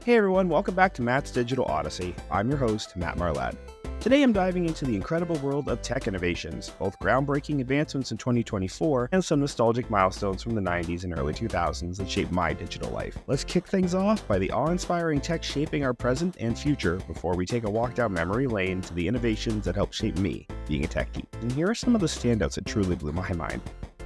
Hey everyone, welcome back to Matt's Digital Odyssey. I'm your host, Matt Marlad. Today I'm diving into the incredible world of tech innovations, both groundbreaking advancements in 2024 and some nostalgic milestones from the 90s and early 2000s that shaped my digital life. Let's kick things off by the awe-inspiring tech shaping our present and future before we take a walk down memory lane to the innovations that helped shape me, being a tech geek. And here are some of the standouts that truly blew my mind.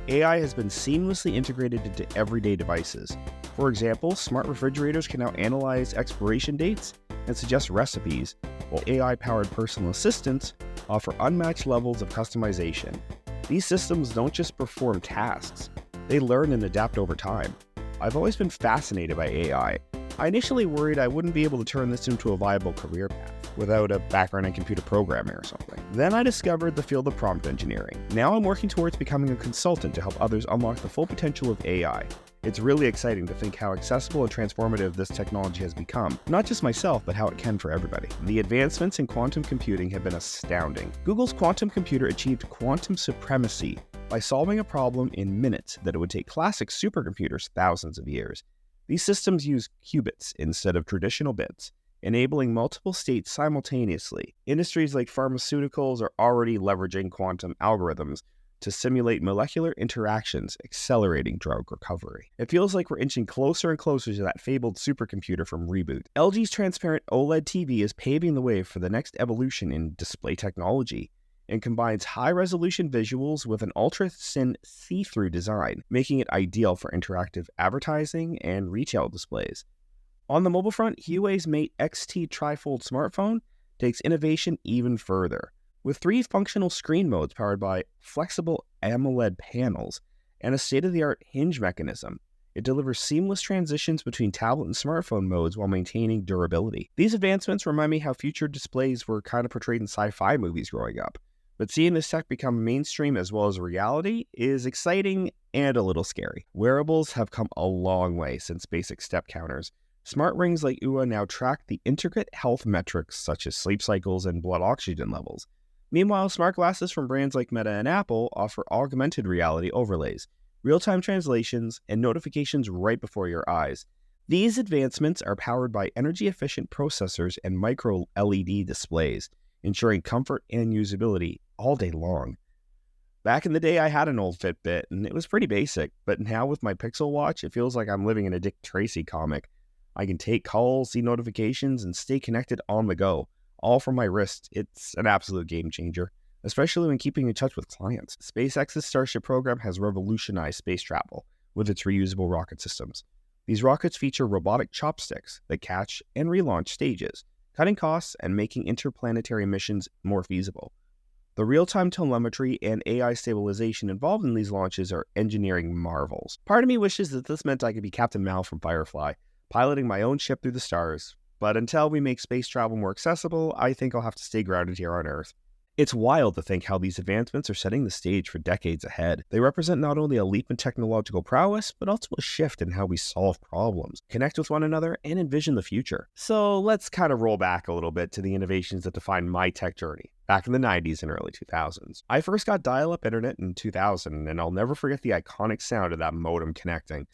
AI has been seamlessly integrated into everyday devices. For example, smart refrigerators can now analyze expiration dates and suggest recipes, while AI-powered personal assistants offer unmatched levels of customization. These systems don't just perform tasks, they learn and adapt over time. I've always been fascinated by AI. I initially worried I wouldn't be able to turn this into a viable career path without a background in computer programming or something. Then I discovered the field of prompt engineering. Now I'm working towards becoming a consultant to help others unlock the full potential of AI. It's really exciting to think how accessible and transformative this technology has become. Not just myself, but how it can for everybody. The advancements in quantum computing have been astounding. Google's quantum computer achieved quantum supremacy by solving a problem in minutes that it would take classic supercomputers thousands of years. These systems use qubits instead of traditional bits, enabling multiple states simultaneously. Industries like pharmaceuticals are already leveraging quantum algorithms to simulate molecular interactions, accelerating drug recovery. It feels like we're inching closer and closer to that fabled supercomputer from Reboot. LG's transparent OLED TV is paving the way for the next evolution in display technology and combines high-resolution visuals with an ultra-thin see-through design, making it ideal for interactive advertising and retail displays. On the mobile front, Huawei's Mate X-T Trifold smartphone takes innovation even further. With 3 functional screen modes powered by flexible AMOLED panels and a state-of-the-art hinge mechanism, it delivers seamless transitions between tablet and smartphone modes while maintaining durability. These advancements remind me how future displays were kind of portrayed in sci-fi movies growing up. But seeing this tech become mainstream as well as reality is exciting and a little scary. Wearables have come a long way since basic step counters. Smart rings like UA now track the intricate health metrics such as sleep cycles and blood oxygen levels. Meanwhile, smart glasses from brands like Meta and Apple offer augmented reality overlays, real-time translations, and notifications right before your eyes. These advancements are powered by energy-efficient processors and micro-LED displays, ensuring comfort and usability all day long. Back in the day, I had an old Fitbit, and it was pretty basic, but now with my Pixel Watch, it feels like I'm living in a Dick Tracy comic. I can take calls, see notifications, and stay connected on the go, all from my wrist. It's an absolute game changer, especially when keeping in touch with clients. SpaceX's Starship program has revolutionized space travel with its reusable rocket systems. These rockets feature robotic chopsticks that catch and relaunch stages, cutting costs and making interplanetary missions more feasible. The real-time telemetry and AI stabilization involved in these launches are engineering marvels. Part of me wishes that this meant I could be Captain Mal from Firefly, piloting my own ship through the stars. But until we make space travel more accessible, I think I'll have to stay grounded here on Earth. It's wild to think how these advancements are setting the stage for decades ahead. They represent not only a leap in technological prowess, but also a shift in how we solve problems, connect with one another, and envision the future. So let's kind of roll back a little bit to the innovations that defined my tech journey, back in the 90s and early 2000s. I first got dial-up internet in 2000, and I'll never forget the iconic sound of that modem connecting.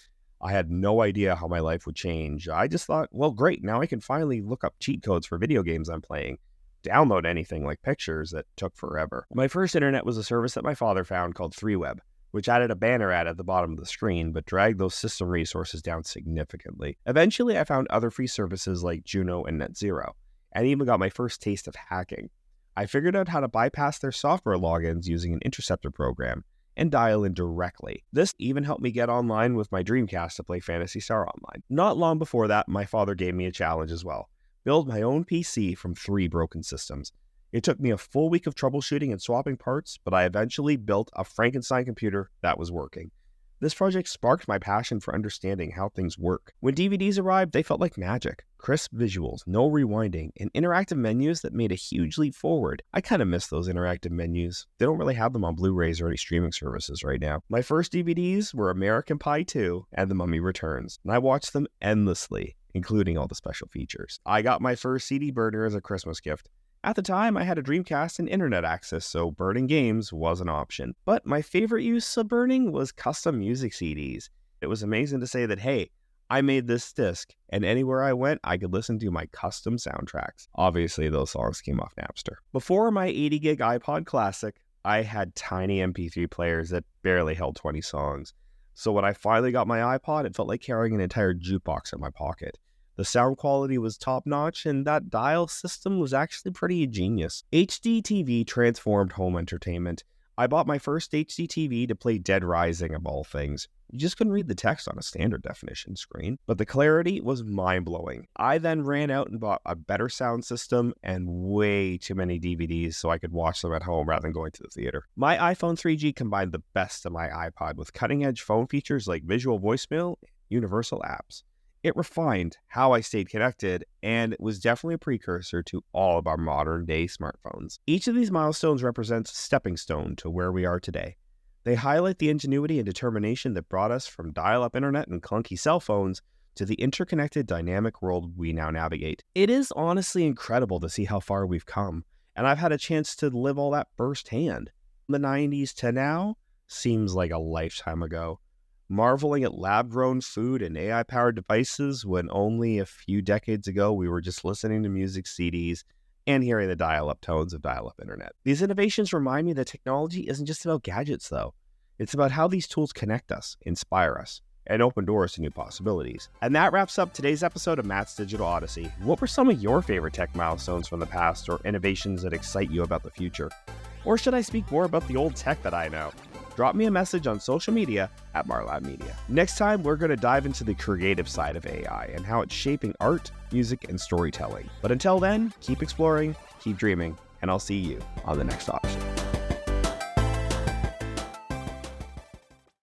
I had no idea how my life would change. I just thought, well, great, now I can finally look up cheat codes for video games I'm playing, download anything like pictures that took forever. My first internet was a service that my father found called 3Web, which added a banner ad at the bottom of the screen, but dragged those system resources down significantly. Eventually, I found other free services like Juno and NetZero, and even got my first taste of hacking. I figured out how to bypass their software logins using an interceptor program, and dial in directly. This even helped me get online with my Dreamcast to play Phantasy Star Online. Not long before that, my father gave me a challenge as well. Build my own PC from 3 broken systems. It took me a full week of troubleshooting and swapping parts, but I eventually built a Frankenstein computer that was working. This project sparked my passion for understanding how things work. When DVDs arrived, they felt like magic. Crisp visuals, no rewinding, and interactive menus that made a huge leap forward. I kind of miss those interactive menus. They don't really have them on Blu-rays or any streaming services right now. My first DVDs were American Pie 2 and The Mummy Returns, and I watched them endlessly, including all the special features. I got my first CD burner as a Christmas gift. At the time, I had a Dreamcast and internet access, so burning games was an option. But my favorite use of burning was custom music CDs. It was amazing to say that, hey, I made this disc, and anywhere I went, I could listen to my custom soundtracks. Obviously, those songs came off Napster. Before my 80 gig iPod Classic, I had tiny MP3 players that barely held 20 songs. So when I finally got my iPod, it felt like carrying an entire jukebox in my pocket. The sound quality was top-notch, and that dial system was actually pretty ingenious. HD TV transformed home entertainment. I bought my first HD TV to play Dead Rising of all things. You just couldn't read the text on a standard definition screen, but the clarity was mind-blowing. I then ran out and bought a better sound system and way too many DVDs so I could watch them at home rather than going to the theater. My iPhone 3G combined the best of my iPod with cutting-edge phone features like visual voicemail and universal apps. It refined how I stayed connected, and it was definitely a precursor to all of our modern-day smartphones. Each of these milestones represents a stepping stone to where we are today. They highlight the ingenuity and determination that brought us from dial-up internet and clunky cell phones to the interconnected, dynamic world we now navigate. It is honestly incredible to see how far we've come, and I've had a chance to live all that firsthand. From the 90s to now seems like a lifetime ago. Marveling at lab-grown food and AI-powered devices when only a few decades ago we were just listening to music CDs and hearing the dial-up tones of dial-up internet. These innovations remind me that technology isn't just about gadgets, though. It's about how these tools connect us, inspire us, and open doors to new possibilities. And that wraps up today's episode of Matt's Digital Odyssey. What were some of your favorite tech milestones from the past or innovations that excite you about the future? Or should I speak more about the old tech that I know? Drop me a message on social media at Marlad Media. Next time, we're going to dive into the creative side of AI and how it's shaping art, music, and storytelling. But until then, keep exploring, keep dreaming, and I'll see you on the next Odyssey.